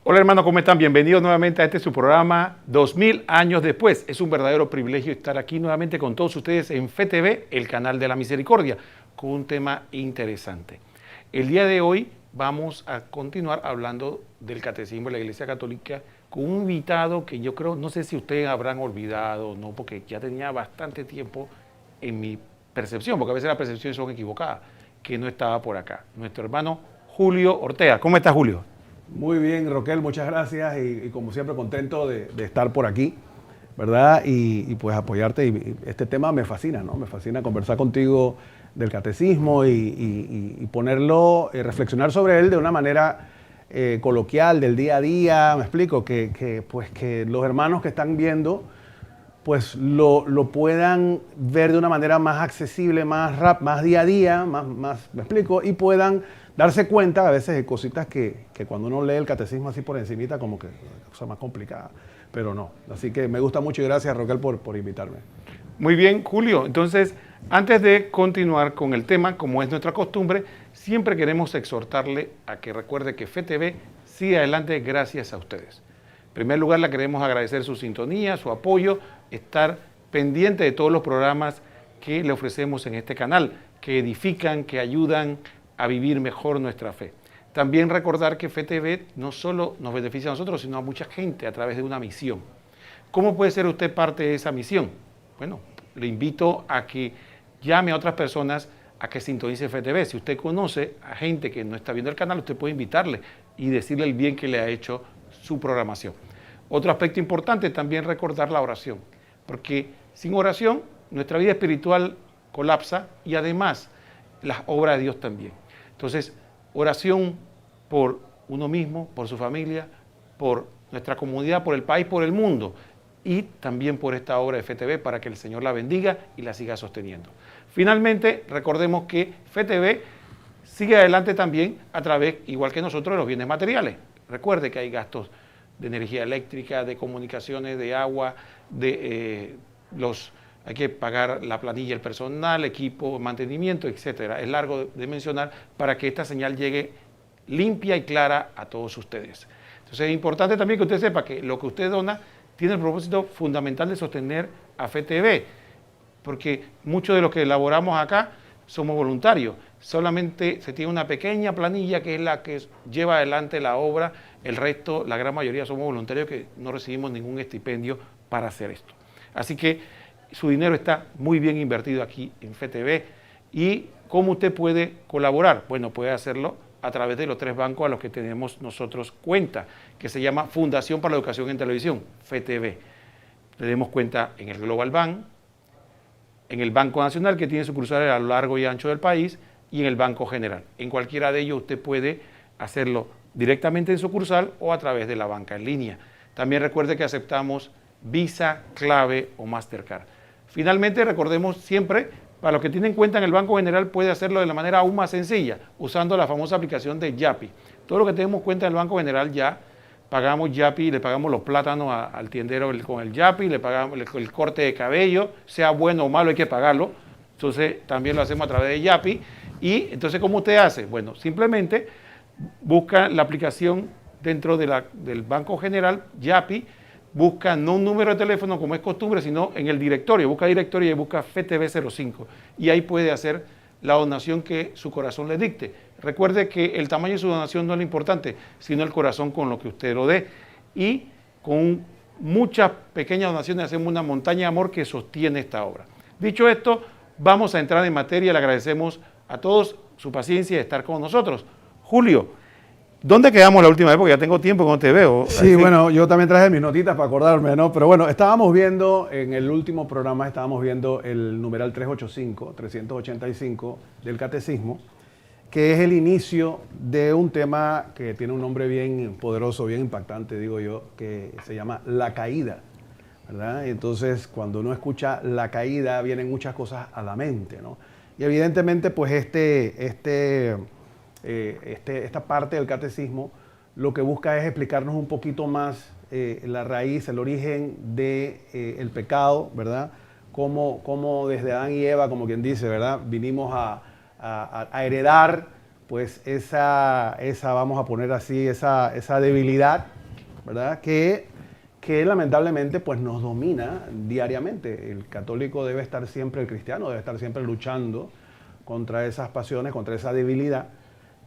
Hola hermanos, ¿cómo están? Bienvenidos nuevamente a este su programa 2000 años después. Es un verdadero privilegio estar aquí nuevamente con todos ustedes en FETV, el canal de la misericordia, con un tema interesante. El día de hoy vamos a continuar hablando del catecismo de la Iglesia Católica con un invitado que yo creo, no sé si ustedes habrán olvidado o no, porque ya tenía bastante tiempo en mi percepción, porque a veces las percepciones son equivocadas, que no estaba por acá. Nuestro hermano Julio Ortega. ¿Cómo está, Julio? Muy bien, Roquel, muchas gracias y como siempre contento de estar por aquí, ¿verdad? Pues apoyarte. Y este tema me fascina, ¿no? Me fascina conversar contigo del catecismo y ponerlo, reflexionar sobre él de una manera coloquial, del día a día. Me explico, que los hermanos que están viendo pues lo puedan ver de una manera más accesible, más día a día, me explico, y puedan darse cuenta a veces de cositas que cuando uno lee el catecismo así por encimita como que es una cosa más complicada, pero no. Así que me gusta mucho y gracias, Roquel, por invitarme. Muy bien, Julio. Entonces, antes de continuar con el tema, como es nuestra costumbre, siempre queremos exhortarle a que recuerde que FETV sigue adelante gracias a ustedes. En primer lugar, le queremos agradecer su sintonía, su apoyo, estar pendiente de todos los programas que le ofrecemos en este canal, que edifican, que ayudan a vivir mejor nuestra fe. También recordar que FETV no solo nos beneficia a nosotros, sino a mucha gente a través de una misión. ¿Cómo puede ser usted parte de esa misión? Bueno, le invito a que llame a otras personas a que sintonice FETV. Si usted conoce a gente que no está viendo el canal, usted puede invitarle y decirle el bien que le ha hecho su programación. Otro aspecto importante también recordar la oración, porque sin oración nuestra vida espiritual colapsa y además las obras de Dios también. Entonces, oración por uno mismo, por su familia, por nuestra comunidad, por el país, por el mundo y también por esta obra de FETV para que el Señor la bendiga y la siga sosteniendo. Finalmente, recordemos que FETV sigue adelante también a través, igual que nosotros, de los bienes materiales. Recuerde que hay gastos de energía eléctrica, de comunicaciones, de agua, hay que pagar la planilla, el personal, equipo, mantenimiento, etcétera. Es largo de mencionar para que esta señal llegue limpia y clara a todos ustedes. Entonces es importante también que usted sepa que lo que usted dona tiene el propósito fundamental de sostener a FETV, porque muchos de los que elaboramos acá somos voluntarios. Solamente se tiene una pequeña planilla que es la que lleva adelante la obra. El resto, la gran mayoría, somos voluntarios que no recibimos ningún estipendio para hacer esto. Así que su dinero está muy bien invertido aquí en FETV. ¿Y cómo usted puede colaborar? Bueno, puede hacerlo a través de los 3 bancos a los que tenemos nosotros cuenta, que se llama Fundación para la Educación en Televisión, FETV. Tenemos cuenta en el Global Bank, en el Banco Nacional, que tiene sucursales a lo largo y ancho del país, y en el Banco General. En cualquiera de ellos usted puede hacerlo directamente en sucursal o a través de la banca en línea. También recuerde que aceptamos Visa, Clave o Mastercard. Finalmente, recordemos siempre, para los que tienen cuenta en el Banco General, puede hacerlo de la manera aún más sencilla, usando la famosa aplicación de Yapi. Todo lo que tenemos cuenta en el Banco General ya pagamos Yapi, le pagamos los plátanos al tiendero con el Yapi, le pagamos el corte de cabello, sea bueno o malo hay que pagarlo. Entonces también lo hacemos a través de Yapi. Y entonces, ¿cómo usted hace? Bueno, simplemente busca la aplicación dentro del Banco General, Yapi, busca no un número de teléfono como es costumbre, sino en el directorio, busca directorio y busca FETV05 y ahí puede hacer la donación que su corazón le dicte. Recuerde que el tamaño de su donación no es lo importante, sino el corazón con lo que usted lo dé. Y con muchas pequeñas donaciones hacemos una montaña de amor que sostiene esta obra. Dicho esto, vamos a entrar en materia. Le agradecemos a todos su paciencia de estar con nosotros. Julio, ¿dónde quedamos la última vez? Porque ya tengo tiempo que no te veo. Sí, bueno, yo también traje mis notitas para acordarme, ¿no? Pero bueno, estábamos viendo, en el último programa, estábamos viendo el numeral 385 del Catecismo, que es el inicio de un tema que tiene un nombre bien poderoso, bien impactante, digo yo, que se llama la caída, ¿verdad? Entonces, cuando uno escucha la caída, vienen muchas cosas a la mente, ¿no? Y evidentemente, pues esta parte del catecismo lo que busca es explicarnos un poquito más la raíz, el origen del pecado, ¿verdad? Cómo desde Adán y Eva, como quien dice, ¿verdad? Vinimos a heredar, pues, vamos a poner así, esa debilidad ¿verdad? Que lamentablemente pues nos domina diariamente. El católico debe estar siempre, el cristiano debe estar siempre luchando contra esas pasiones, contra esa debilidad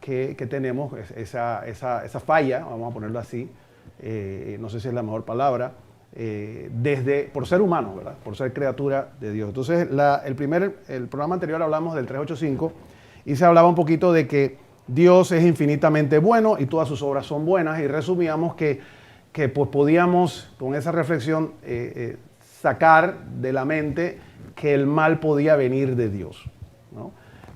que tenemos, esa falla, vamos a ponerlo así, no sé si es la mejor palabra, por ser humano, ¿verdad? Por ser criatura de Dios. Entonces, el programa anterior hablamos del 385 y se hablaba un poquito de que Dios es infinitamente bueno y todas sus obras son buenas, y resumíamos que pues podíamos con esa reflexión sacar de la mente que el mal podía venir de Dios, ¿no?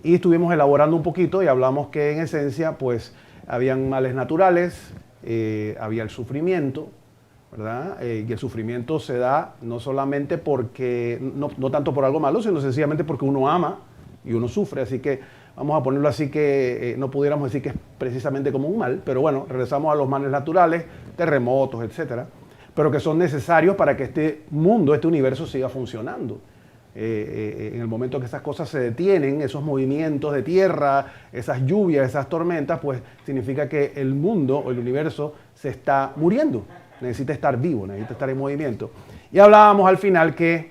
Y estuvimos elaborando un poquito y hablamos que en esencia pues habían males naturales, había el sufrimiento, ¿verdad? Y el sufrimiento se da no solamente porque, no tanto por algo malo, sino sencillamente porque uno ama y uno sufre. Así que vamos a ponerlo así, que no pudiéramos decir que es precisamente como un mal, pero bueno, regresamos a los males naturales, terremotos, etcétera, pero que son necesarios para que este mundo, este universo siga funcionando. En el momento que esas cosas se detienen, esos movimientos de tierra, esas lluvias, esas tormentas, pues significa que el mundo o el universo se está muriendo. Necesita estar vivo, necesita estar en movimiento. Y hablábamos al final que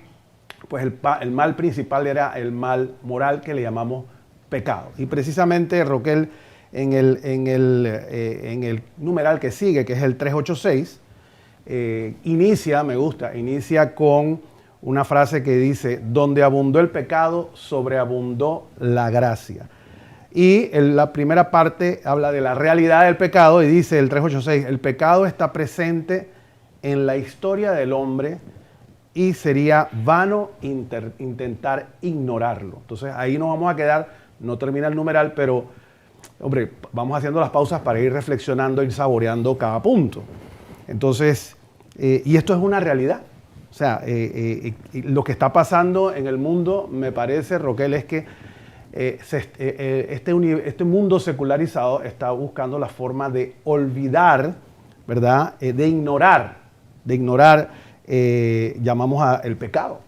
pues el mal principal era el mal moral, que le llamamos pecado. Y precisamente Roquel en el numeral que sigue, que es el 386, inicia con una frase que dice: donde abundó el pecado, sobreabundó la gracia. Y la primera parte habla de la realidad del pecado y dice el 386, el pecado está presente en la historia del hombre y sería vano intentar ignorarlo. Entonces ahí nos vamos a quedar, no termina el numeral, pero hombre, vamos haciendo las pausas para ir reflexionando, ir saboreando cada punto. Entonces, y esto es una realidad. O sea, lo que está pasando en el mundo, me parece, Roquel, es que este mundo secularizado está buscando la forma de olvidar, ¿verdad? De ignorar, llamamos el pecado,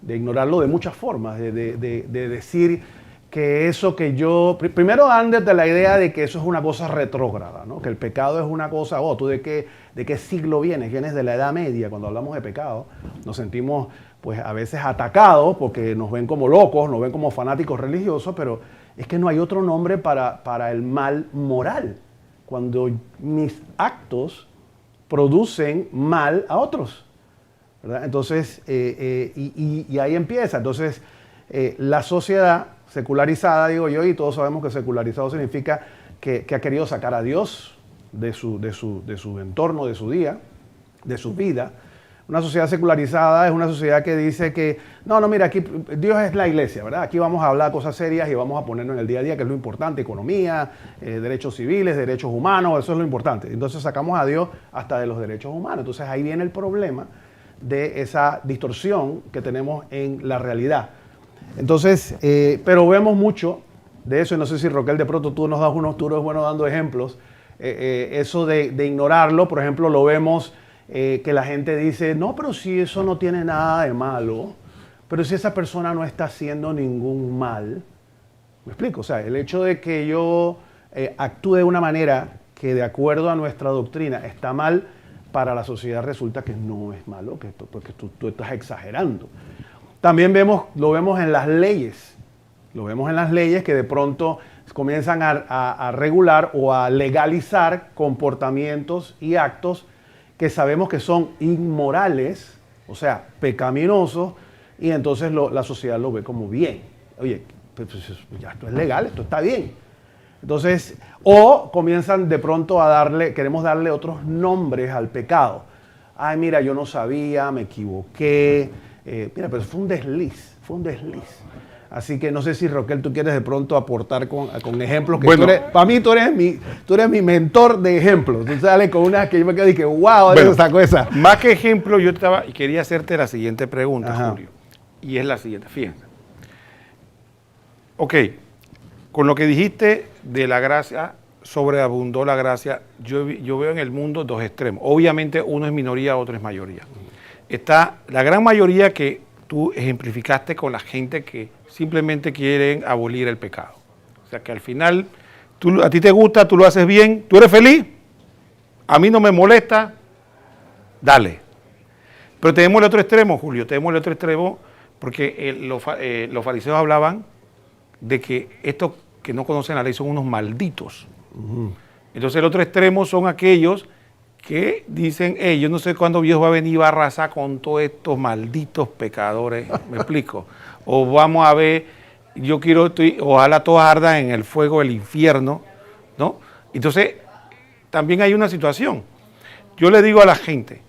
de ignorarlo de muchas formas, de decir que eso que yo... Primero dan desde la idea de que eso es una cosa retrógrada, ¿no? Que el pecado es una cosa... ¿Tú de qué siglo vienes? Vienes de la Edad Media. Cuando hablamos de pecado, nos sentimos pues a veces atacados porque nos ven como locos, nos ven como fanáticos religiosos, pero es que no hay otro nombre para el mal moral. Cuando mis actos producen mal a otros, ¿verdad? Entonces, y ahí empieza. Entonces, la sociedad secularizada, digo yo, y todos sabemos que secularizado significa que ha querido sacar a Dios de su entorno, de su día, de su vida. Una sociedad secularizada es una sociedad que dice que, no, mira, aquí Dios es la iglesia, ¿verdad? Aquí vamos a hablar cosas serias y vamos a ponernos en el día a día, que es lo importante: economía, derechos civiles, derechos humanos, eso es lo importante. Entonces sacamos a Dios hasta de los derechos humanos. Entonces ahí viene el problema de esa distorsión que tenemos en la realidad. Entonces, pero vemos mucho de eso, y no sé si Roquel de pronto tú eres bueno dando ejemplos, eso de ignorarlo. Por ejemplo, lo vemos que la gente dice, no, pero si eso no tiene nada de malo, pero si esa persona no está haciendo ningún mal. ¿Me explico? O sea, el hecho de que yo actúe de una manera que de acuerdo a nuestra doctrina está mal, para la sociedad resulta que no es malo, porque tú estás exagerando. También lo vemos en las leyes. Lo vemos en las leyes que de pronto comienzan a regular o a legalizar comportamientos y actos que sabemos que son inmorales, o sea, pecaminosos, y entonces la sociedad lo ve como bien. Oye, pues ya esto es legal, esto está bien. Entonces, o comienzan de pronto queremos darle otros nombres al pecado. Ay, mira, yo no sabía, me equivoqué. Mira, pero fue un desliz. Así que no sé si, Roquel, tú quieres de pronto aportar con ejemplos. Que bueno, para mí tú eres mi mentor de ejemplos. Tú sales con una que yo me quedo y que, wow, bueno, saco esa. Más que ejemplo, yo quería hacerte la siguiente pregunta, ajá, Julio. Y es la siguiente, fíjense. Ok, con lo que dijiste de la gracia, sobreabundó la gracia, yo veo en el mundo dos extremos. Obviamente uno es minoría, otro es mayoría. Está la gran mayoría que tú ejemplificaste con la gente que simplemente quieren abolir el pecado. O sea, que al final a ti te gusta, tú lo haces bien, tú eres feliz, a mí no me molesta, dale. Pero tenemos el otro extremo, Julio, tenemos el otro extremo, porque los fariseos hablaban de que estos que no conocen la ley son unos malditos. Entonces el otro extremo son aquellos que dicen, yo no sé cuándo Dios va a venir y va a arrasar con todos estos malditos pecadores, ¿me explico? O vamos a ver, ojalá todos ardan en el fuego del infierno, ¿no? Entonces, también hay una situación. Yo le digo a la gente,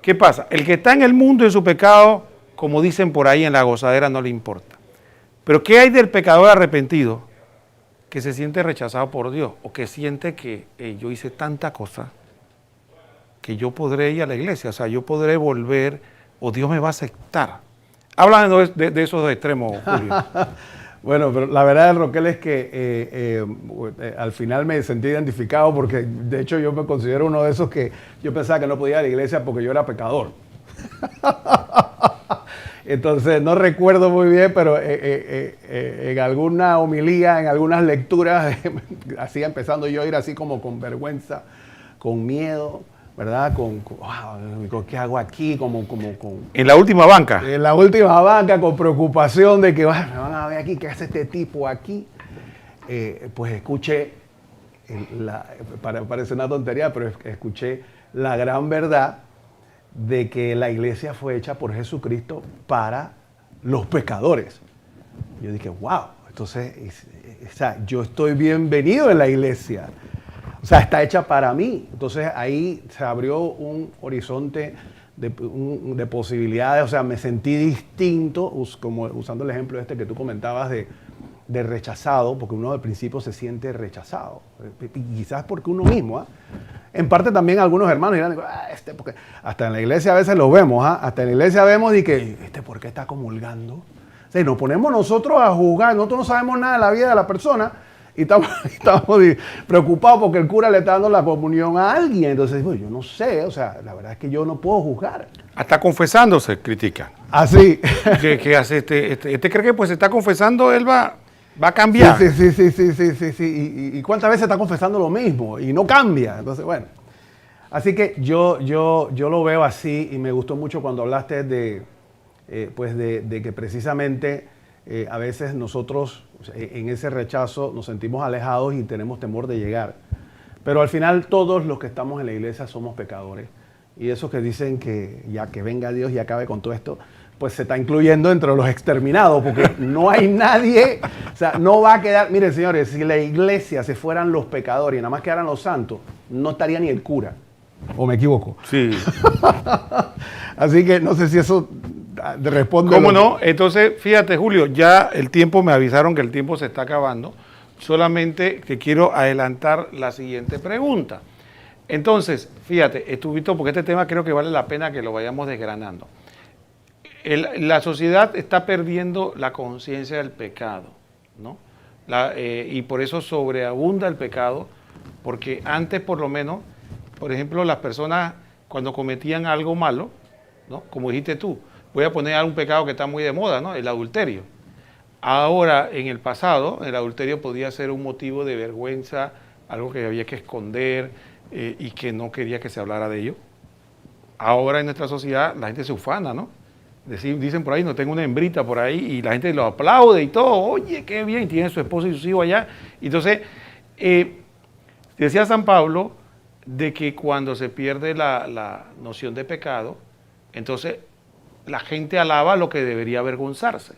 ¿qué pasa? El que está en el mundo en su pecado, como dicen por ahí en la gozadera, no le importa. Pero ¿qué hay del pecador arrepentido que se siente rechazado por Dios o que siente que yo hice tanta cosa que yo podré ir a la iglesia, o sea, yo podré volver o Dios me va a aceptar? Háblame de esos dos extremos, Julio. Bueno, pero la verdad, Roquel, es que al final me sentí identificado porque de hecho yo me considero uno de esos que yo pensaba que no podía ir a la iglesia porque yo era pecador. Entonces, no recuerdo muy bien, pero en alguna homilía, en algunas lecturas, así empezando yo a ir así como con vergüenza, con miedo, ¿verdad? Wow, ¿qué hago aquí? En la última banca. En la última banca, con preocupación de que me van a ver aquí, ¿qué hace este tipo aquí? Pues escuché, parece una tontería, pero escuché la gran verdad de que la iglesia fue hecha por Jesucristo para los pecadores. Yo dije, wow, entonces, o sea, yo estoy bienvenido en la iglesia. O sea, está hecha para mí. Entonces ahí se abrió un horizonte de posibilidades. O sea, me sentí distinto, como usando el ejemplo este que tú comentabas de rechazado, porque uno al principio se siente rechazado. Y quizás porque uno mismo, En parte también algunos hermanos dirán, porque hasta en la iglesia a veces lo vemos, hasta en la iglesia vemos y que, ¿por qué está comulgando? O sea, nos ponemos nosotros a juzgar, nosotros no sabemos nada de la vida de la persona y estamos preocupados porque el cura le está dando la comunión a alguien. Entonces, bueno, yo no sé, o sea, la verdad es que yo no puedo juzgar. Hasta confesándose critican. Así. ¿Qué hace este cree que pues se está confesando, él va a cambiar? Sí. ¿Y cuántas veces está confesando lo mismo y no cambia? Entonces, bueno. Así que yo lo veo así y me gustó mucho cuando hablaste de que precisamente a veces nosotros en ese rechazo nos sentimos alejados y tenemos temor de llegar. Pero al final todos los que estamos en la iglesia somos pecadores. Y esos que dicen que ya que venga Dios y acabe con todo esto, pues se está incluyendo entre los exterminados, porque no hay nadie, o sea, no va a quedar, miren señores, si la iglesia se fueran los pecadores y nada más quedaran los santos, no estaría ni el cura. ¿O me equivoco? Sí. Así que no sé si eso responde. ¿Cómo no? Entonces, fíjate, Julio, ya el tiempo, me avisaron que el tiempo se está acabando. Solamente te quiero adelantar la siguiente pregunta. Entonces, fíjate, estuviste, porque este tema creo que vale la pena que lo vayamos desgranando. La sociedad está perdiendo la conciencia del pecado, ¿no? Y por eso sobreabunda el pecado, porque antes por lo menos, por ejemplo, las personas cuando cometían algo malo, ¿no? Como dijiste tú, voy a poner algún pecado que está muy de moda, ¿no? El adulterio. Ahora, en el pasado, el adulterio podía ser un motivo de vergüenza, algo que había que esconder y que no quería que se hablara de ello. Ahora en nuestra sociedad la gente se ufana, ¿no? Dicen por ahí, no tengo una hembrita por ahí y la gente lo aplaude y todo, oye, qué bien, tiene su esposo y sus hijos allá. Entonces, decía San Pablo de que cuando se pierde la noción de pecado, entonces la gente alaba lo que debería avergonzarse.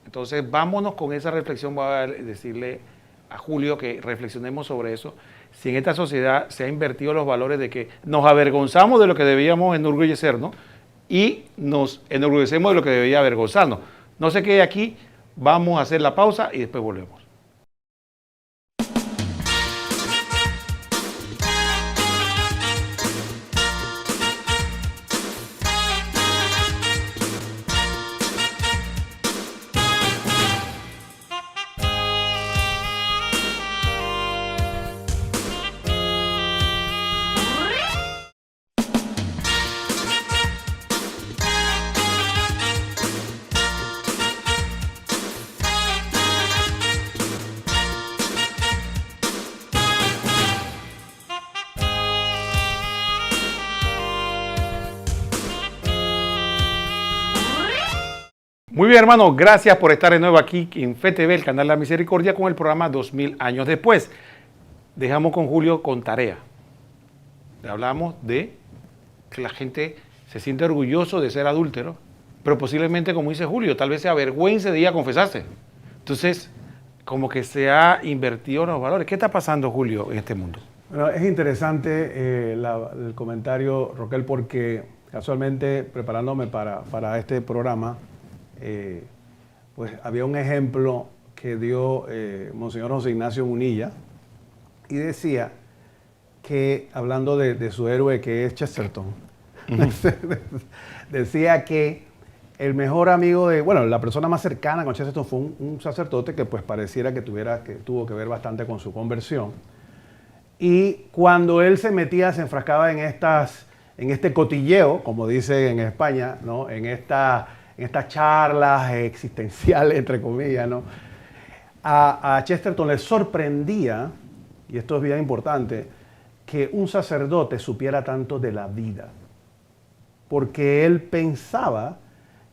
Entonces, vámonos con esa reflexión, voy a decirle a Julio que reflexionemos sobre eso. Si en esta sociedad se han invertido los valores de que nos avergonzamos de lo que debíamos enorgullecernos y nos enorgullecemos de lo que debería avergonzarnos. No se quede aquí, vamos a hacer la pausa y después volvemos. Muy bien, hermano, gracias por estar de nuevo aquí en FETV, el canal de la Misericordia, con el programa 2000 años después. Dejamos con Julio con tarea. Hablamos de que la gente se siente orgulloso de ser adúltero, pero posiblemente, como dice Julio, tal vez se avergüence de ir a confesarse. Entonces, como que se ha invertido en los valores. ¿Qué está pasando, Julio, en este mundo? Bueno, es interesante el comentario, Roquel, porque casualmente preparándome para este programa, pues había un ejemplo que dio Monseñor José Ignacio Munilla y decía que, hablando de su héroe que es Chesterton, decía que el mejor amigo la persona más cercana con Chesterton fue un sacerdote que pues pareciera que tuvo que ver bastante con su conversión. Y cuando él se enfrascaba en este cotilleo, como dice en España, ¿no? en estas charlas existenciales, entre comillas, ¿no? A Chesterton le sorprendía, y esto es bien importante, que un sacerdote supiera tanto de la vida. Porque él pensaba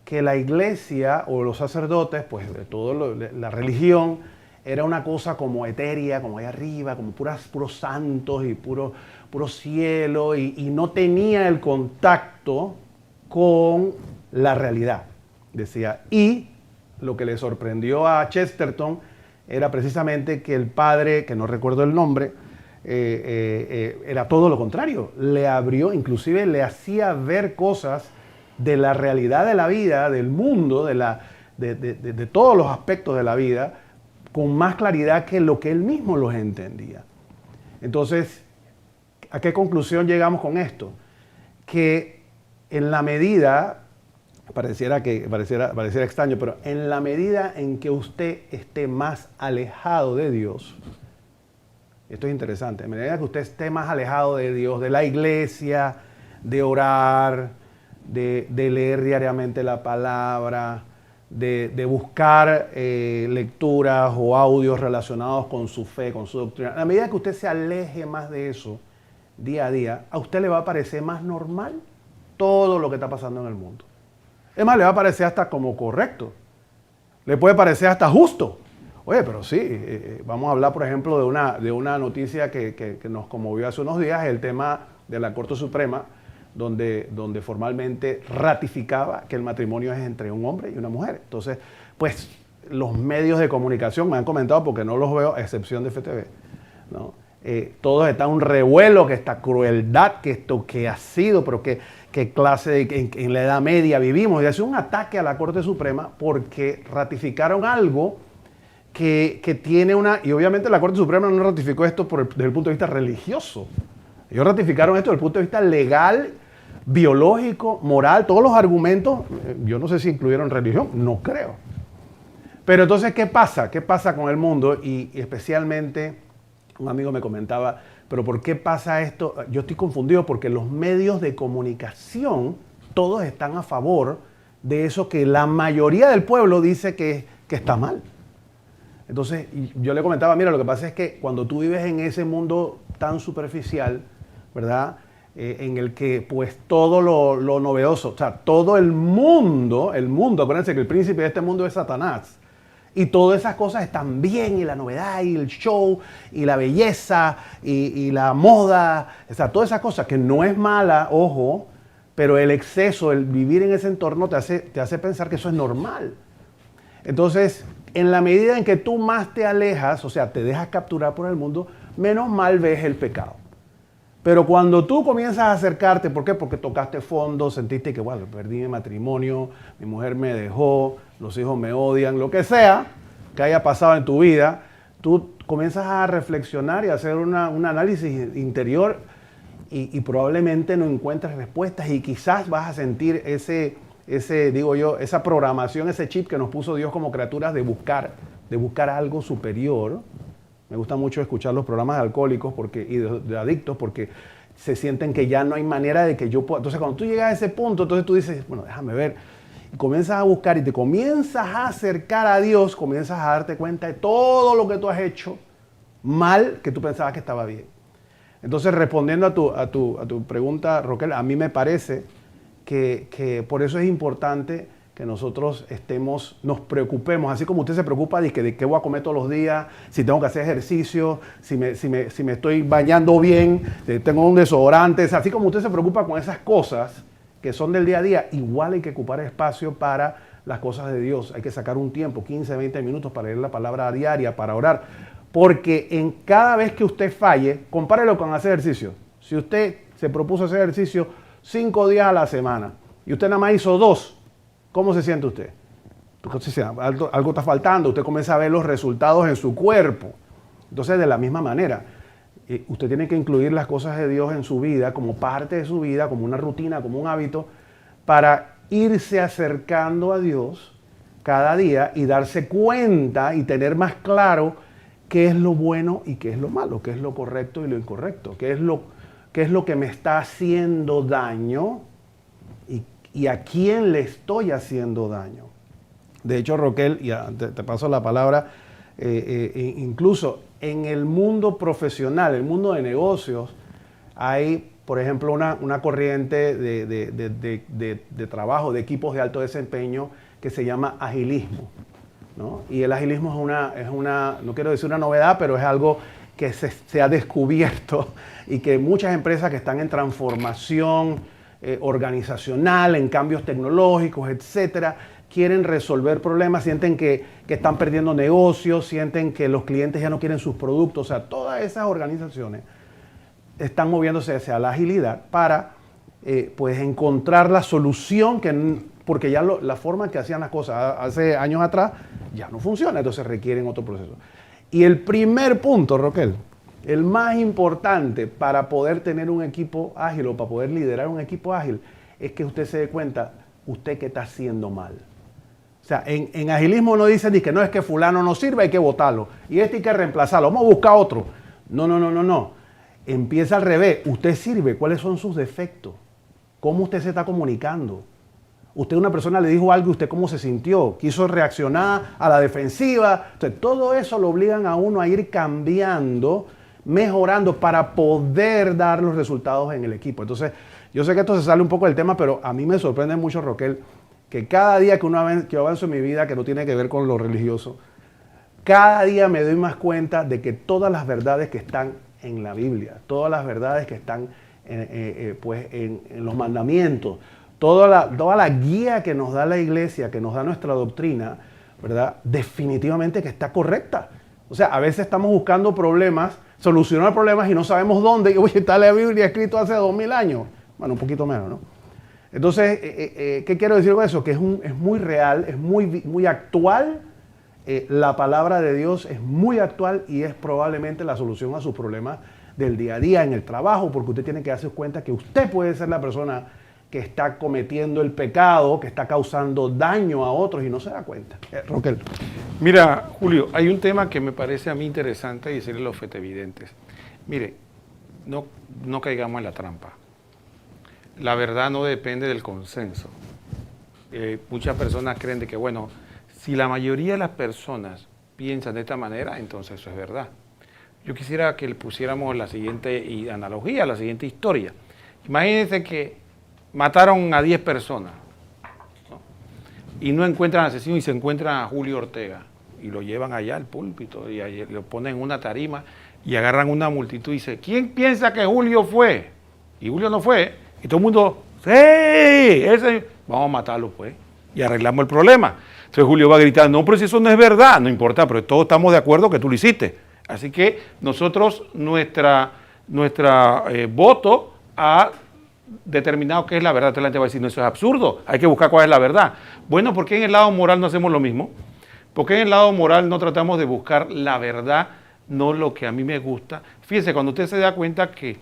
que la iglesia o los sacerdotes, pues de toda la religión, era una cosa como etérea, como ahí arriba, como puros santos y puro cielo, y no tenía el contacto con la realidad, decía. Y lo que le sorprendió a Chesterton era precisamente que el padre, que no recuerdo el nombre, era todo lo contrario. Le abrió, inclusive le hacía ver cosas de la realidad de la vida, del mundo, de todos los aspectos de la vida, con más claridad que lo que él mismo los entendía. Entonces, ¿a qué conclusión llegamos con esto? Que en la medida, pareciera extraño, pero en la medida en que usted esté más alejado de Dios, esto es interesante, en la medida que usted esté más alejado de Dios, de la iglesia, de orar, de leer diariamente la palabra, de buscar lecturas o audios relacionados con su fe, con su doctrina. A la medida que usted se aleje más de eso día a día, a usted le va a parecer más normal todo lo que está pasando en el mundo. Es más, le va a parecer hasta como correcto. Le puede parecer hasta justo. Oye, pero sí, vamos a hablar, por ejemplo, de una noticia que nos conmovió hace unos días, el tema de la Corte Suprema, donde formalmente ratificaba que el matrimonio es entre un hombre y una mujer. Entonces, pues los medios de comunicación me han comentado, porque no los veo, a excepción de FTV, ¿no? Todos están un revuelo, que esta crueldad, que esto que ha sido, pero qué clase en la Edad Media vivimos. Y ha sido un ataque a la Corte Suprema porque ratificaron algo que tiene y obviamente la Corte Suprema no ratificó esto desde el punto de vista religioso. Ellos ratificaron esto desde el punto de vista legal, biológico, moral, todos los argumentos. Yo no sé si incluyeron religión, no creo. Pero entonces, ¿qué pasa? ¿Qué pasa con el mundo? Y especialmente, un amigo me comentaba, ¿pero por qué pasa esto? Yo estoy confundido porque los medios de comunicación, todos están a favor de eso que la mayoría del pueblo dice que está mal. Entonces, yo le comentaba, mira, lo que pasa es que cuando tú vives en ese mundo tan superficial, ¿verdad? En el que pues todo lo novedoso, o sea, todo el mundo, acuérdense que el príncipe de este mundo es Satanás, y todas esas cosas están bien, y la novedad, y el show, y la belleza, y la moda, o sea, todas esas cosas, que no es mala, ojo, pero el exceso, el vivir en ese entorno te hace pensar que eso es normal. Entonces, en la medida en que tú más te alejas, o sea, te dejas capturar por el mundo, menos mal ves el pecado. Pero cuando tú comienzas a acercarte, ¿por qué? Porque tocaste fondo, sentiste que, bueno, perdí mi matrimonio, mi mujer me dejó, los hijos me odian, lo que sea que haya pasado en tu vida, tú comienzas a reflexionar y a hacer un análisis interior y probablemente no encuentres respuestas y quizás vas a sentir esa programación, ese chip que nos puso Dios como criaturas de buscar algo superior. Me gusta mucho escuchar los programas de alcohólicos y de adictos porque se sienten que ya no hay manera de que yo pueda. Entonces, cuando tú llegas a ese punto, entonces tú dices, bueno, déjame ver. Y comienzas a buscar y te comienzas a acercar a Dios, comienzas a darte cuenta de todo lo que tú has hecho mal, que tú pensabas que estaba bien. Entonces, respondiendo a tu pregunta, Roquel, a mí me parece que por eso es importante que nosotros nos preocupemos, así como usted se preocupa de qué voy a comer todos los días, si tengo que hacer ejercicio, si me estoy bañando bien, si tengo un desodorante, así como usted se preocupa con esas cosas que son del día a día, igual hay que ocupar espacio para las cosas de Dios. Hay que sacar un tiempo, 15, 20 minutos para leer la palabra diaria, para orar, porque en cada vez que usted falle, compárelo con hacer ejercicio. Si usted se propuso hacer ejercicio 5 días a la semana y usted nada más hizo 2, ¿cómo se siente usted? Entonces, algo está faltando, usted comienza a ver los resultados en su cuerpo. Entonces, de la misma manera, usted tiene que incluir las cosas de Dios en su vida como parte de su vida, como una rutina, como un hábito, para irse acercando a Dios cada día y darse cuenta y tener más claro qué es lo bueno y qué es lo malo, qué es lo correcto y lo incorrecto, qué es lo que me está haciendo daño y a quién le estoy haciendo daño. De hecho, Roquel, y te paso la palabra, incluso en el mundo profesional, el mundo de negocios, hay, por ejemplo, una corriente de trabajo, de equipos de alto desempeño que se llama agilismo, ¿no? Y el agilismo es una, no quiero decir una novedad, pero es algo que se ha descubierto y que muchas empresas que están en transformación organizacional, en cambios tecnológicos, etcétera, quieren resolver problemas, sienten que están perdiendo negocios, sienten que los clientes ya no quieren sus productos. O sea, todas esas organizaciones están moviéndose hacia la agilidad para pues encontrar la solución, porque ya la forma que hacían las cosas hace años atrás ya no funciona, entonces requieren otro proceso. Y el primer punto, Roquel, el más importante para poder tener un equipo ágil o para poder liderar un equipo ágil es que usted se dé cuenta, usted qué está haciendo mal. O sea, en agilismo no dicen ni que no, es que fulano no sirve, hay que botarlo. Y este hay que reemplazarlo, vamos a buscar otro. No. Empieza al revés. Usted sirve, ¿cuáles son sus defectos? ¿Cómo usted se está comunicando? Usted una persona le dijo algo y usted cómo se sintió, quiso reaccionar a la defensiva. Entonces, todo eso lo obligan a uno a ir cambiando, mejorando para poder dar los resultados en el equipo. Entonces, yo sé que esto se sale un poco del tema, pero a mí me sorprende mucho, Roquel, que cada día que yo avanzo en mi vida, que no tiene que ver con lo religioso, cada día me doy más cuenta de que todas las verdades que están en la Biblia, todas las verdades que están en los mandamientos, toda la guía que nos da la iglesia, que nos da nuestra doctrina, ¿verdad? Definitivamente que está correcta. O sea, a veces estamos buscando problemas, solucionar problemas y no sabemos dónde. Oye, está la Biblia escrito hace 2000 años. Bueno, un poquito menos, ¿no? Entonces, ¿qué quiero decir con eso? Que es muy real, es muy actual. La palabra de Dios es muy actual y es probablemente la solución a sus problemas del día a día en el trabajo, porque usted tiene que darse cuenta que usted puede ser la persona que está cometiendo el pecado, que está causando daño a otros y no se da cuenta. Roquel. Mira, Julio, hay un tema que me parece a mí interesante y decirle a los fetevidentes. Mire, no caigamos en la trampa. La verdad no depende del consenso. Muchas personas creen de que, bueno, si la mayoría de las personas piensan de esta manera, entonces eso es verdad. Yo quisiera que le pusiéramos la siguiente analogía, la siguiente historia. Imagínense que mataron a 10 personas, ¿no? Y no encuentran al asesino y se encuentran a Julio Ortega y lo llevan allá al púlpito y ahí lo ponen en una tarima y agarran una multitud y dicen, ¿quién piensa que Julio fue? Y Julio no fue. Y todo el mundo, ¡sí! Ese, vamos a matarlo pues y arreglamos el problema. Entonces Julio va a gritar, no, pero si eso no es verdad, no importa, pero todos estamos de acuerdo que tú lo hiciste. Así que nosotros, nuestra voto ha determinado qué es la verdad. Entonces la gente va a decir, no, eso es absurdo, hay que buscar cuál es la verdad. Bueno, ¿por qué en el lado moral no hacemos lo mismo? ¿Por qué en el lado moral no tratamos de buscar la verdad, no lo que a mí me gusta? Fíjese, cuando usted se da cuenta que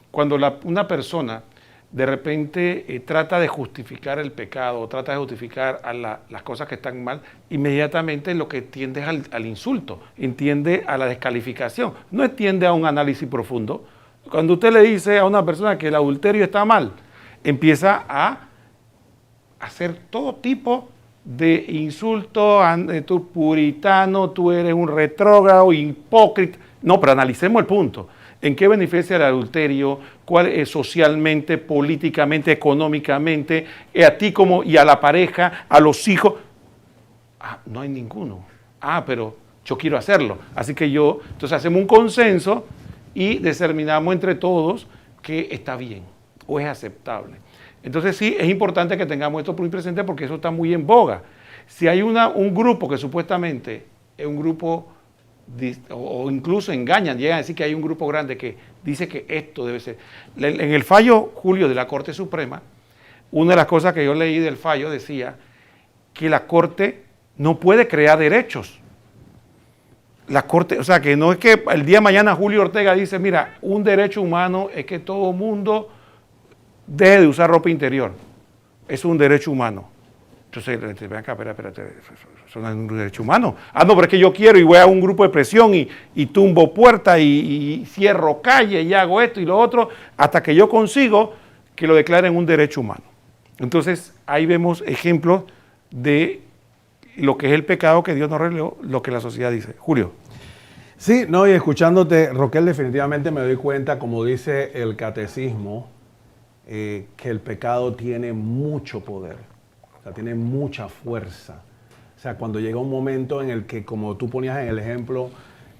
cuando una persona de repente trata de justificar el pecado, trata de justificar las cosas que están mal, inmediatamente lo que tiende es al insulto, tiende a la descalificación, no tiende a un análisis profundo. Cuando usted le dice a una persona que el adulterio está mal, empieza a hacer todo tipo de insultos, tú puritano, tú eres un retrógrado, hipócrita. No, pero analicemos el punto. ¿En qué beneficia el adulterio? ¿Cuál es socialmente, políticamente, económicamente, a ti como y a la pareja, a los hijos? No hay ninguno. Pero yo quiero hacerlo. Así que entonces hacemos un consenso y determinamos entre todos que está bien o es aceptable. Entonces sí, es importante que tengamos esto muy presente porque eso está muy en boga. Si hay un grupo que supuestamente es un grupo, o incluso engañan, llegan a decir que hay un grupo grande que dice que esto debe ser. En el fallo, Julio, de la Corte Suprema, una de las cosas que yo leí del fallo decía que la Corte no puede crear derechos. La Corte, o sea, que no es que el día de mañana Julio Ortega dice, mira, un derecho humano es que todo mundo deje de usar ropa interior. Es un derecho humano. Entonces, ven acá, espérate, eso no es un derecho humano. No, pero es que yo quiero y voy a un grupo de presión y tumbo puertas y cierro calle y hago esto y lo otro, hasta que yo consigo que lo declaren un derecho humano. Entonces, ahí vemos ejemplos de lo que es el pecado que Dios nos reveló, lo que la sociedad dice. Julio. Sí, no, y escuchándote, Roquel, definitivamente me doy cuenta, como dice el catecismo, que el pecado tiene mucho poder, o sea, tiene mucha fuerza. O sea, cuando llega un momento en el que, como tú ponías en el ejemplo,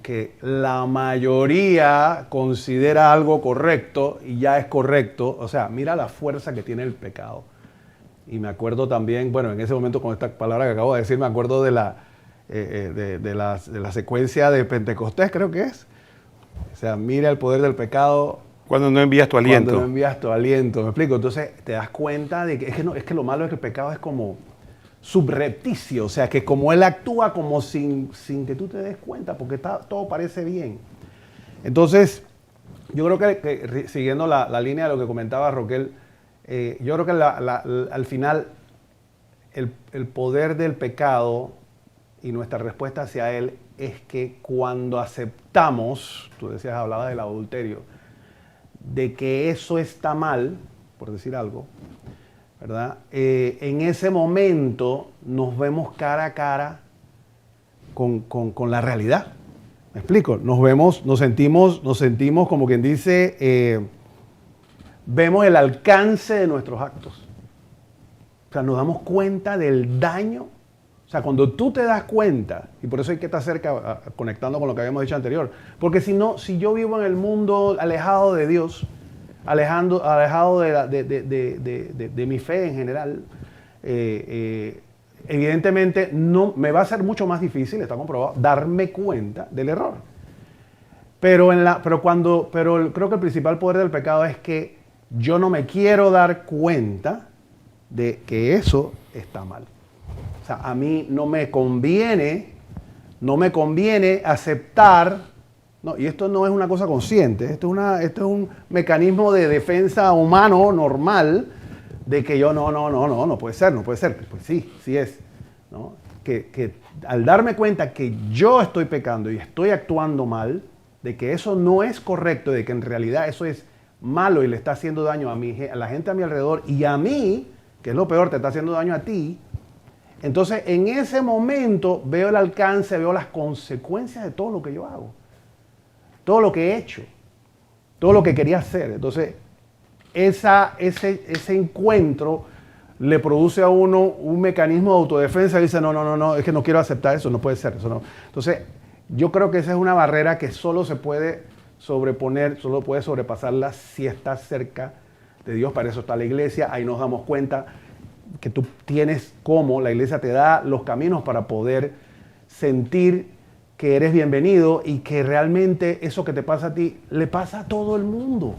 que la mayoría considera algo correcto y ya es correcto, o sea, mira la fuerza que tiene el pecado. Y me acuerdo también, bueno, en ese momento con esta palabra que acabo de decir, me acuerdo de la secuencia de Pentecostés, creo que es. O sea, mira el poder del pecado. Cuando no envías tu aliento. Cuando no envías tu aliento, ¿me explico? Entonces te das cuenta de que es que lo malo es que el pecado es como subrepticio, o sea, que como él actúa como sin que tú te des cuenta, porque todo parece bien. Entonces, yo creo que siguiendo la línea de lo que comentaba Roquel, yo creo que al final el poder del pecado y nuestra respuesta hacia él es que cuando aceptamos, tú decías, hablabas del adulterio, de que eso está mal, por decir algo, ¿verdad? En ese momento nos vemos cara a cara con la realidad. ¿Me explico? Nos sentimos como quien dice, vemos el alcance de nuestros actos. O sea, nos damos cuenta del daño. O sea, cuando tú te das cuenta, y por eso hay que estar cerca, conectando con lo que habíamos dicho anterior, porque si yo vivo en el mundo alejado de Dios, alejado de mi fe en general, evidentemente me va a ser mucho más difícil, está comprobado, darme cuenta del error. Pero creo que el principal poder del pecado es que yo no me quiero dar cuenta de que eso está mal. O sea, a mí no me conviene aceptar, no, y esto no es una cosa consciente, esto es un mecanismo de defensa humano normal de que yo no puede ser. Pues sí es, ¿no? Que al darme cuenta que yo estoy pecando y estoy actuando mal, de que eso no es correcto, de que en realidad eso es malo y le está haciendo daño a la gente a mi alrededor y a mí, que es lo peor, te está haciendo daño a ti. Entonces, en ese momento veo el alcance, veo las consecuencias de todo lo que yo hago, todo lo que he hecho, todo lo que quería hacer. Entonces, ese encuentro le produce a uno un mecanismo de autodefensa y dice, no, es que no quiero aceptar eso, no puede ser. Eso no. Entonces, yo creo que esa es una barrera que solo se puede sobreponer, solo puede sobrepasarla si estás cerca de Dios. Para eso está la iglesia, ahí nos damos cuenta que tú tienes la iglesia te da los caminos para poder sentir que eres bienvenido y que realmente eso que te pasa a ti le pasa a todo el mundo.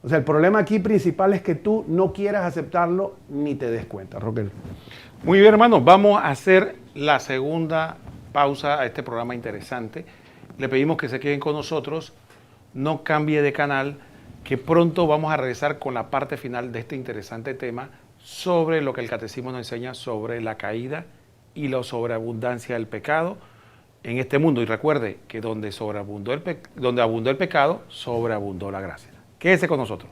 O sea, el problema aquí principal es que tú no quieras aceptarlo ni te des cuenta, Roquel. Muy bien, hermanos, vamos a hacer la segunda pausa a este programa interesante. Le pedimos que se queden con nosotros, no cambie de canal, que pronto vamos a regresar con la parte final de este interesante tema sobre lo que el catecismo nos enseña sobre la caída y la sobreabundancia del pecado en este mundo. Y recuerde que donde abundó el pecado, sobreabundó la gracia. Quédese con nosotros.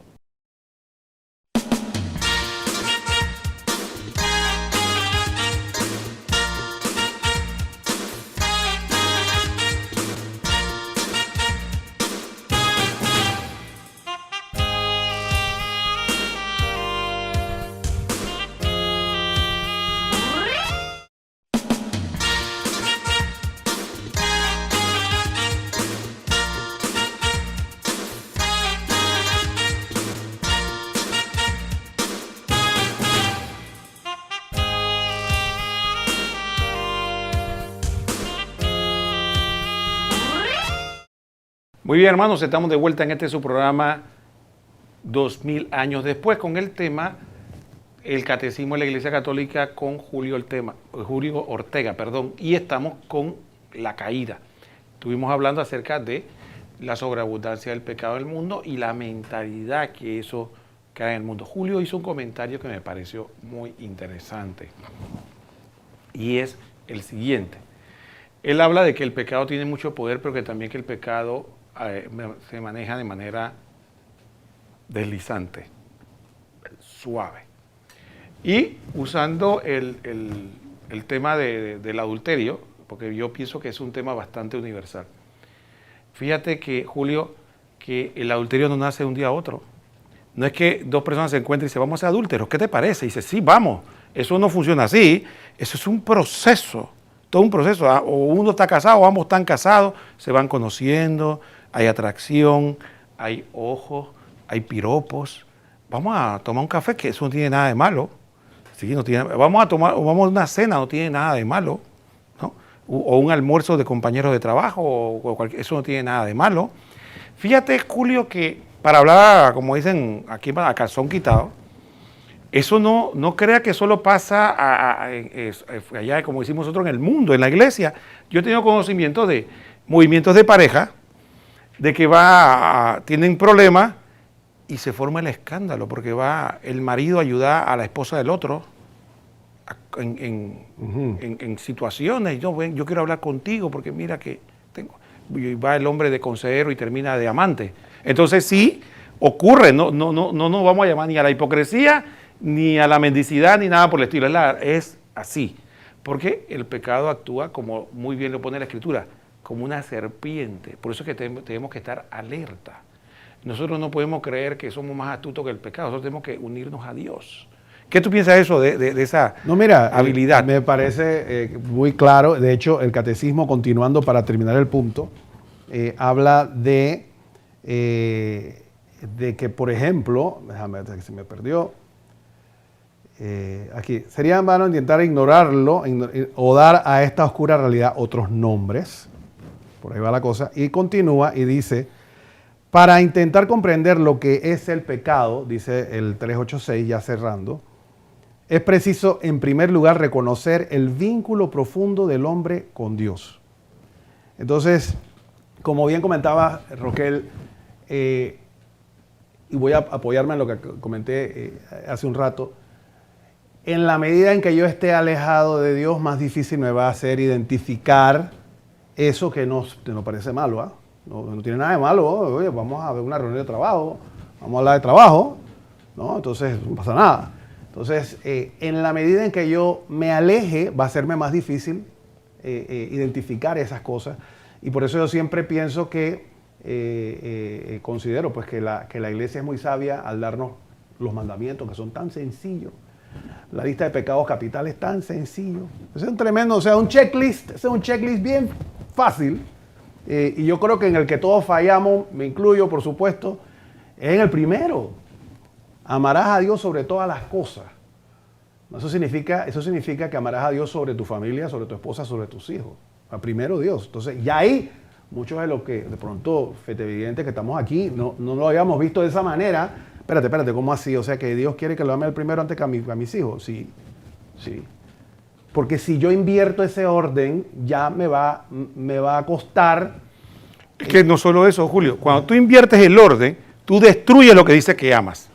Muy bien, hermanos, estamos de vuelta en este su programa 2000 años después con el tema El Catecismo de la Iglesia Católica con Julio Ortega, y estamos con la caída. Estuvimos hablando acerca de la sobreabundancia del pecado en el mundo y la mentalidad que eso crea en el mundo. Julio hizo un comentario que me pareció muy interesante y es el siguiente. Él habla de que el pecado tiene mucho poder, pero que también que el pecado se maneja de manera deslizante, suave. Y usando el tema del adulterio, porque yo pienso que es un tema bastante universal. Fíjate que, Julio, que el adulterio no nace de un día a otro. No es que dos personas se encuentren y dicen, vamos a ser adúlteros, ¿qué te parece? Y dice, sí, vamos. Eso no funciona así. Eso es un proceso, todo un proceso. O uno está casado o ambos están casados, se van conociendo, hay atracción, hay ojos, hay piropos. Vamos a tomar un café, que eso no tiene nada de malo. Sí, vamos a una cena, no tiene nada de malo, ¿no? O un almuerzo de compañeros de trabajo, eso no tiene nada de malo. Fíjate, Julio, que para hablar, como dicen aquí a calzón quitado, eso no crea que solo pasa allá, como decimos nosotros, en el mundo, en la iglesia. Yo he tenido conocimiento de movimientos de pareja, de que tienen problemas y se forma el escándalo, porque va el marido a ayudar a la esposa del otro en situaciones. Yo quiero hablar contigo porque mira que tengo... Y va el hombre de consejero y termina de amante. Entonces sí, ocurre, no vamos a llamar ni a la hipocresía, ni a la mendicidad, ni nada por el estilo. Es así, porque el pecado actúa, como muy bien lo pone la Escritura, como una serpiente. Por eso es que tenemos que estar alerta. Nosotros no podemos creer que somos más astutos que el pecado, nosotros tenemos que unirnos a Dios. ¿Qué tú piensas de eso, de esa habilidad? Me parece muy claro. De hecho, el Catecismo, continuando para terminar el punto, habla de que, por ejemplo, déjame ver que se me perdió, aquí, sería en vano intentar ignorarlo o dar a esta oscura realidad otros nombres. Por ahí va la cosa. Y continúa y dice, para intentar comprender lo que es el pecado, dice el 386, ya cerrando, es preciso, en primer lugar, reconocer el vínculo profundo del hombre con Dios. Entonces, como bien comentaba Roquel, y voy a apoyarme en lo que comenté hace un rato, en la medida en que yo esté alejado de Dios, más difícil me va a hacer identificar eso que nos parece malo, ¿ah? No tiene nada de malo. Oye, vamos a ver una reunión de trabajo, vamos a hablar de trabajo, ¿no? Entonces no pasa nada. Entonces, en la medida en que yo me aleje, va a serme más difícil identificar esas cosas. Y por eso yo siempre pienso que, considero pues, que la iglesia es muy sabia al darnos los mandamientos, que son tan sencillos. La lista de pecados capitales es tan sencillo. Es un tremendo, un checklist, es un checklist bien fácil. Y yo creo que en el que todos fallamos, me incluyo por supuesto, es en el primero. Amarás a Dios sobre todas las cosas. Eso significa que amarás a Dios sobre tu familia, sobre tu esposa, sobre tus hijos. Primero Dios. Entonces, ya ahí, muchos de los que de pronto, evidente que estamos aquí, no lo habíamos visto de esa manera. Espérate, ¿cómo así? O sea, que Dios quiere que lo ame el primero antes que a mis hijos. Sí. Porque si yo invierto ese orden, ya me va a costar. Es que no solo eso, Julio. Cuando tú inviertes el orden, tú destruyes lo que dice que amas.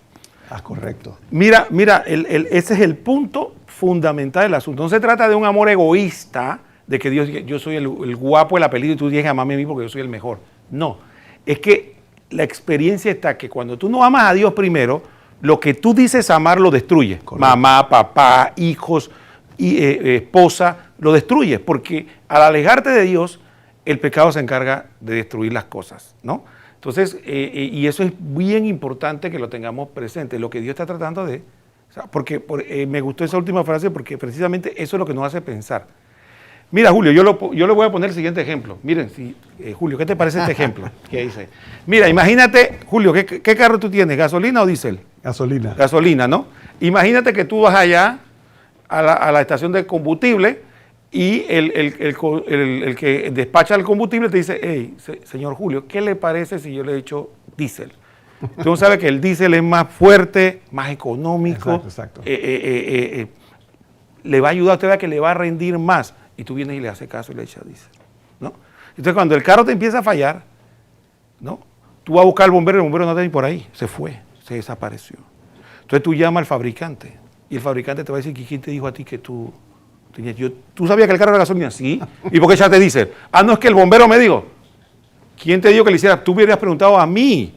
Correcto. Mira, ese es el punto fundamental del asunto. No se trata de un amor egoísta, de que Dios diga, yo soy el guapo de la película y tú dices, amame a mí porque yo soy el mejor. No, es que la experiencia está que cuando tú no amas a Dios primero, lo que tú dices amar lo destruyes. Correcto. Mamá, papá, hijos, esposa, lo destruyes, porque al alejarte de Dios, el pecado se encarga de destruir las cosas, ¿no? Entonces, y eso es bien importante que lo tengamos presente, lo que Dios está tratando de... me gustó esa última frase porque precisamente eso es lo que nos hace pensar. Mira, Julio, yo le voy a poner el siguiente ejemplo. Miren, Julio, ¿qué te parece este ejemplo? ¿Qué dice? Mira, imagínate, Julio, ¿qué carro tú tienes? ¿Gasolina o diésel? Gasolina. Gasolina, ¿no? Imagínate que tú vas allá a la estación de combustible y el que despacha el combustible te dice, hey, señor Julio, ¿qué le parece si yo le echo diésel? Tú sabes que el diésel es más fuerte, más económico, Exacto. le va a ayudar a usted a que le va a rendir más. Y tú vienes y le haces caso y le echas diésel, ¿no? Entonces cuando el carro te empieza a fallar, ¿no? Tú vas a buscar al bombero y el bombero no está ni por ahí, se fue, se desapareció. Entonces tú llamas al fabricante y el fabricante te va a decir, ¿quién te dijo a ti que tú tenías? ¿Tú sabías que el carro era gasolina? Sí. ¿Y por qué echaste diésel? Ah, no, es que el bombero me dijo. ¿Quién te dijo que le hiciera? Tú me hubieras preguntado a mí.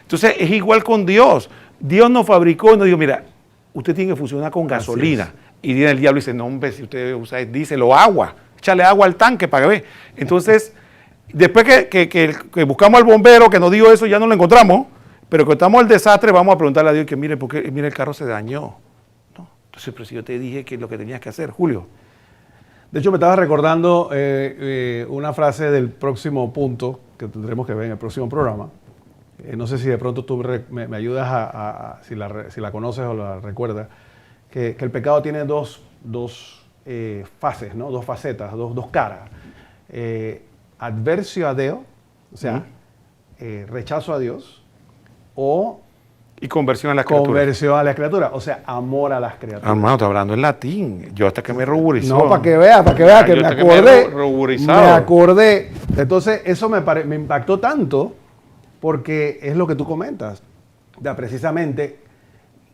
Entonces es igual con Dios. Dios nos fabricó y nos dijo, mira, usted tiene que funcionar con gasolina. Y viene el diablo y dice, no, hombre, si usted usa diésel o agua, échale agua al tanque para que vea. Entonces, después que buscamos al bombero que nos dijo eso, ya no lo encontramos, pero que estamos el desastre, vamos a preguntarle a Dios que mire, porque mire, el carro se dañó. ¿No? Entonces, pero si yo te dije que es lo que tenías que hacer, Julio. De hecho, me estaba recordando una frase del próximo punto que tendremos que ver en el próximo programa. No sé si de pronto tú me ayudas si la conoces o la recuerdas, que el pecado tiene dos fases, ¿no? Dos facetas, dos caras. Adversio a Dios, o sea, rechazo a Dios, o y conversión a las criaturas. Conversión a las criaturas, o sea, amor a las criaturas. Hermano, estoy hablando en latín. Yo hasta que me ruborizó. No, para que vea que me acordé. Entonces, eso me impactó tanto porque es lo que tú comentas. Ya, precisamente,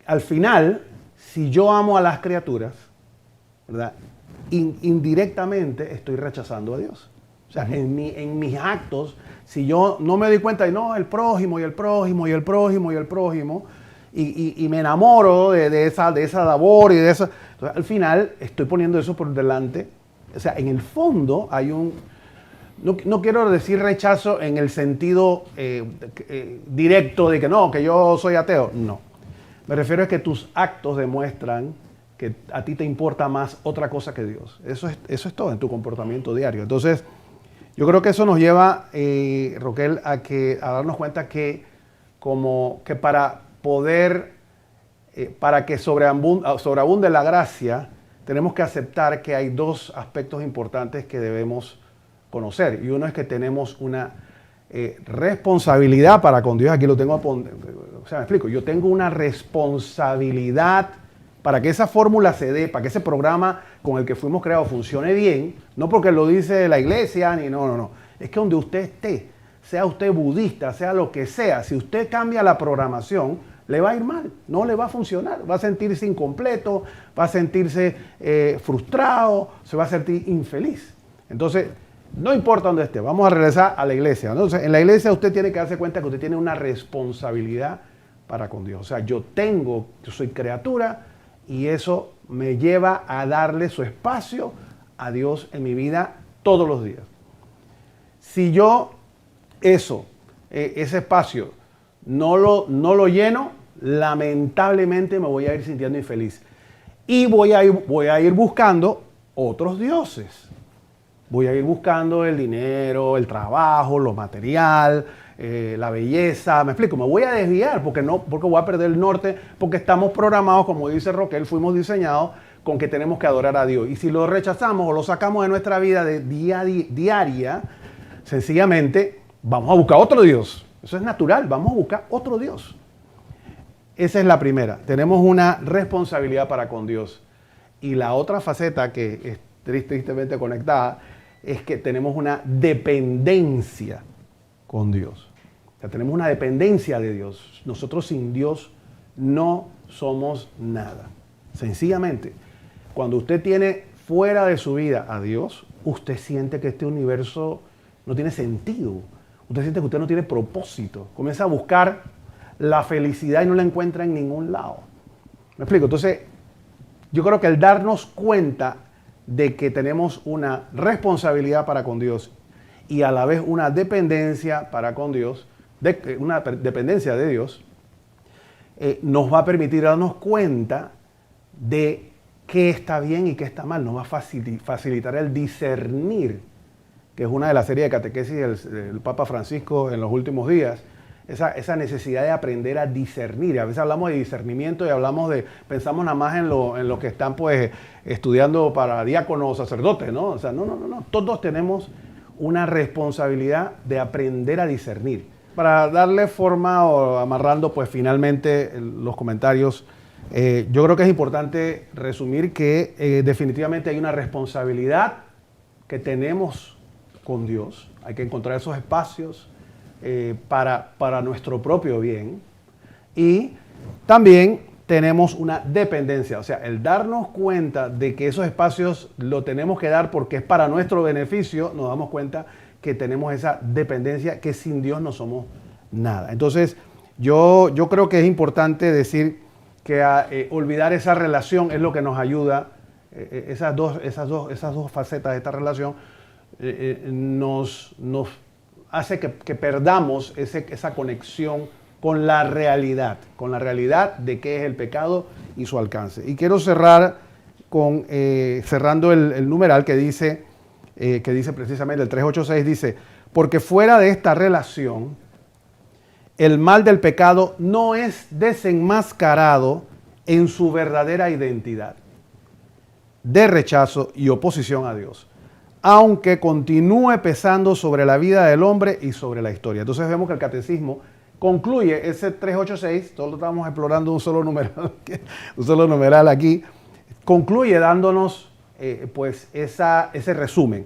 al final, si yo amo a las criaturas, ¿verdad? Indirectamente estoy rechazando a Dios. O sea, en mis actos, si yo no me doy cuenta de, no, el prójimo y el prójimo y el prójimo y el prójimo, y me enamoro de esa labor y de esa... Entonces, al final estoy poniendo eso por delante. O sea, en el fondo hay un... No quiero decir rechazo en el sentido directo de que no, que yo soy ateo. No. Me refiero a que tus actos demuestran que a ti te importa más otra cosa que Dios. Eso es todo en tu comportamiento diario. Entonces, yo creo que eso nos lleva, Roquel, a darnos cuenta que para poder, para que sobreabunde la gracia, tenemos que aceptar que hay dos aspectos importantes que debemos conocer. Y uno es que tenemos una responsabilidad para con Dios. Aquí lo tengo, o sea, me explico. Yo tengo una responsabilidad para que esa fórmula se dé, para que ese programa con el que fuimos creados funcione bien, no porque lo dice la iglesia, ni no. Es que donde usted esté, sea usted budista, sea lo que sea, si usted cambia la programación, le va a ir mal, no le va a funcionar, va a sentirse incompleto, va a sentirse frustrado, se va a sentir infeliz. Entonces, no importa dónde esté, vamos a regresar a la iglesia. Entonces, en la iglesia usted tiene que darse cuenta que usted tiene una responsabilidad para con Dios. O sea, yo soy criatura, y eso me lleva a darle su espacio a Dios en mi vida todos los días. Si yo ese espacio no lo lleno, lamentablemente me voy a ir sintiendo infeliz. Y voy a ir buscando otros dioses. Voy a ir buscando el dinero, el trabajo, lo material, la belleza, me explico, me voy a desviar porque voy a perder el norte, porque estamos programados, como dice Roquel, fuimos diseñados con que tenemos que adorar a Dios. Y si lo rechazamos o lo sacamos de nuestra vida de diaria, sencillamente vamos a buscar otro Dios. Eso es natural, vamos a buscar otro Dios. Esa es la primera. Tenemos una responsabilidad para con Dios. Y la otra faceta que es tristemente conectada es que tenemos una dependencia con Dios. O sea, tenemos una dependencia de Dios. Nosotros sin Dios no somos nada. Sencillamente, cuando usted tiene fuera de su vida a Dios, usted siente que este universo no tiene sentido. Usted siente que usted no tiene propósito. Comienza a buscar la felicidad y no la encuentra en ningún lado. ¿Me explico? Entonces, yo creo que el darnos cuenta de que tenemos una responsabilidad para con Dios y a la vez una dependencia para con Dios, una dependencia de Dios, nos va a permitir darnos cuenta de qué está bien y qué está mal. Nos va a facilitar el discernir, que es una de las series de catequesis del Papa Francisco en los últimos días, esa necesidad de aprender a discernir. A veces hablamos de discernimiento y pensamos nada más en lo que están pues estudiando para diáconos o sacerdotes, ¿no? O sea, no. Todos tenemos una responsabilidad de aprender a discernir. Para darle forma o amarrando pues finalmente los comentarios, yo creo que es importante resumir que definitivamente hay una responsabilidad que tenemos con Dios. Hay que encontrar esos espacios para nuestro propio bien. Y también tenemos una dependencia, o sea, el darnos cuenta de que esos espacios lo tenemos que dar porque es para nuestro beneficio, nos damos cuenta que tenemos esa dependencia, que sin Dios no somos nada. Entonces, yo creo que es importante decir que olvidar esa relación es lo que nos ayuda, esas dos facetas de esta relación nos hace que perdamos esa conexión con la realidad de qué es el pecado y su alcance. Y quiero cerrar cerrando el numeral que dice precisamente el 386, dice, porque fuera de esta relación, el mal del pecado no es desenmascarado en su verdadera identidad de rechazo y oposición a Dios, aunque continúe pesando sobre la vida del hombre y sobre la historia. Entonces vemos que el catecismo concluye ese 386, todos lo estamos explorando un solo numeral aquí, concluye dándonos pues ese resumen.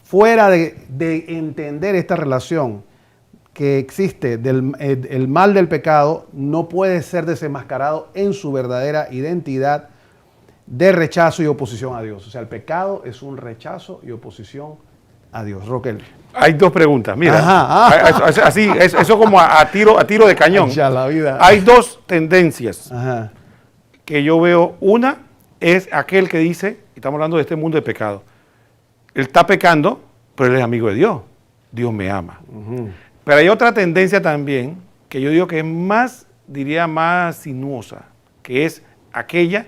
Fuera de entender esta relación que existe el mal del pecado, no puede ser desenmascarado en su verdadera identidad de rechazo y oposición a Dios. O sea, el pecado es un rechazo y oposición a Dios. Roquel. Hay dos preguntas, mira. Eso como a tiro de cañón. Ya, la vida. Hay dos tendencias que yo veo. Una es aquel que dice, estamos hablando de este mundo de pecado, él está pecando, pero él es amigo de Dios. Dios me ama. Pero hay otra tendencia también, que yo digo que es más sinuosa, que es aquella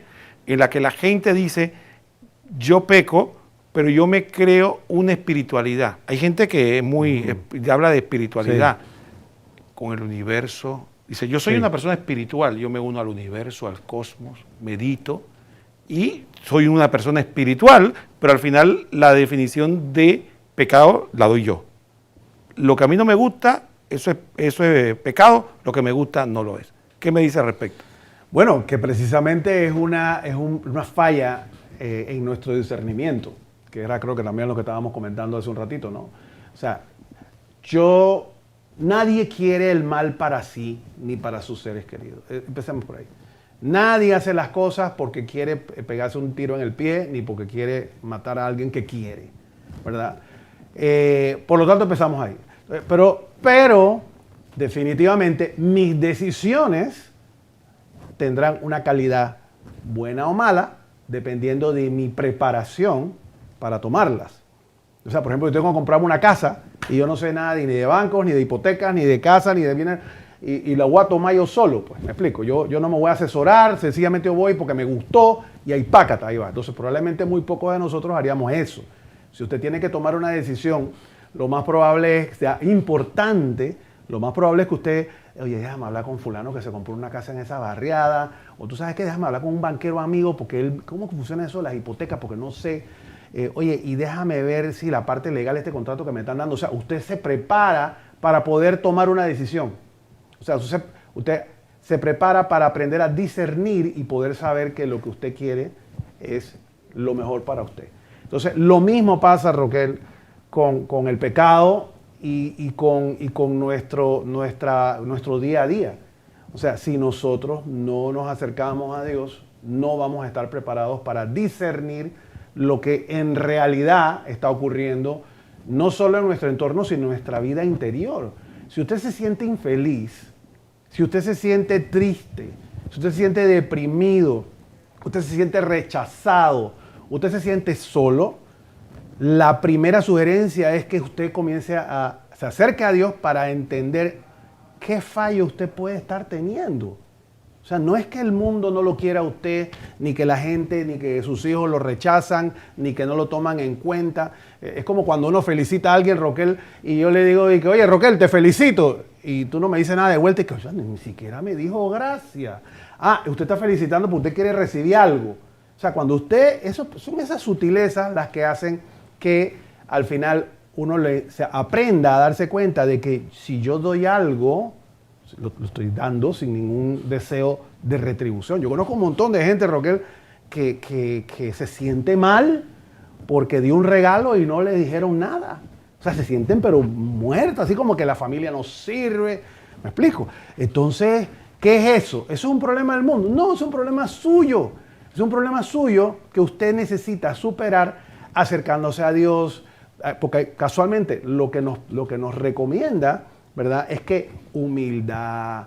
en la que la gente dice, yo peco, pero yo me creo una espiritualidad. Hay gente que es habla de espiritualidad con el universo. Dice, yo soy una persona espiritual, yo me uno al universo, al cosmos, medito y soy una persona espiritual, pero al final la definición de pecado la doy yo. Lo que a mí no me gusta, eso es pecado, lo que me gusta no lo es. ¿Qué me dice al respecto? Bueno, que precisamente es una falla en nuestro discernimiento, que era creo que también lo que estábamos comentando hace un ratito, ¿no? O sea, nadie quiere el mal para sí ni para sus seres queridos. Empecemos por ahí. Nadie hace las cosas porque quiere pegarse un tiro en el pie ni porque quiere matar a alguien que quiere, ¿verdad? Por lo tanto, empezamos ahí. Pero definitivamente mis decisiones tendrán una calidad buena o mala dependiendo de mi preparación para tomarlas. O sea, por ejemplo, yo tengo que comprarme una casa y yo no sé nada ni de bancos, ni de hipotecas, ni de casa, ni de bienes, y la voy a tomar yo solo, pues, me explico. Yo no me voy a asesorar, sencillamente yo voy porque me gustó y ahí pácata, ahí va. Entonces, probablemente muy pocos de nosotros haríamos eso. Si usted tiene que tomar una decisión, lo más probable es que sea importante, lo más probable es que usted, oye, déjame hablar con fulano que se compró una casa en esa barriada, o tú sabes que déjame hablar con un banquero amigo, porque él, ¿cómo funciona eso de las hipotecas? Porque no sé. Oye, y déjame ver si la parte legal de este contrato que me están dando, o sea, usted se prepara para poder tomar una decisión. O sea, usted se prepara para aprender a discernir y poder saber que lo que usted quiere es lo mejor para usted. Entonces, lo mismo pasa, Roquel, con el pecado y con nuestro día a día. O sea, si nosotros no nos acercamos a Dios, no vamos a estar preparados para discernir lo que en realidad está ocurriendo, no solo en nuestro entorno, sino en nuestra vida interior. Si usted se siente infeliz, si usted se siente triste, si usted se siente deprimido, usted se siente rechazado, usted se siente solo, la primera sugerencia es que usted se acerque a Dios para entender qué fallo usted puede estar teniendo. O sea, no es que el mundo no lo quiera a usted, ni que la gente, ni que sus hijos lo rechazan, ni que no lo toman en cuenta. Es como cuando uno felicita a alguien, Roquel, y yo le digo, oye, Roquel, te felicito. y tú no me dices nada de vuelta y que, o sea, ni siquiera me dijo gracias. Ah, usted está felicitando porque usted quiere recibir algo. O sea, cuando usted, eso son esas sutilezas las que hacen que al final uno se aprenda a darse cuenta de que si yo doy algo, lo estoy dando sin ningún deseo de retribución. Yo conozco un montón de gente, Roquel, que se siente mal porque dio un regalo y no le dijeron nada. O sea, se sienten pero muertos, así como que la familia no sirve. ¿Me explico? Entonces, ¿qué es eso? ¿Eso es un problema del mundo? No, es un problema suyo. Es un problema suyo que usted necesita superar acercándose a Dios, porque casualmente lo que nos recomienda, ¿verdad?, es que humildad,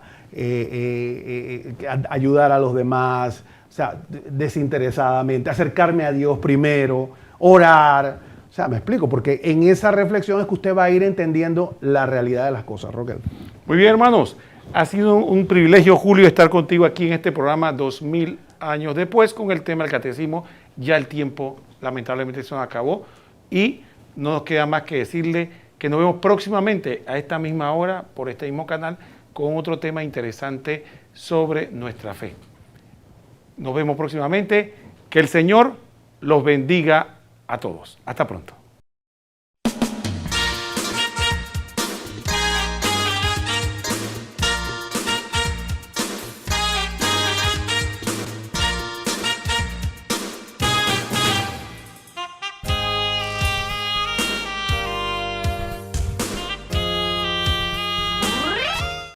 ayudar a los demás, o sea, desinteresadamente, acercarme a Dios primero, orar. O sea, me explico, porque en esa reflexión es que usted va a ir entendiendo la realidad de las cosas, Roquel. Muy bien, hermanos. Ha sido un privilegio, Julio, estar contigo aquí en este programa 2000 años después con el tema del catecismo. Ya el tiempo, lamentablemente, se nos acabó y no nos queda más que decirle que nos vemos próximamente a esta misma hora por este mismo canal con otro tema interesante sobre nuestra fe. Nos vemos próximamente. Que el Señor los bendiga a todos. Hasta pronto.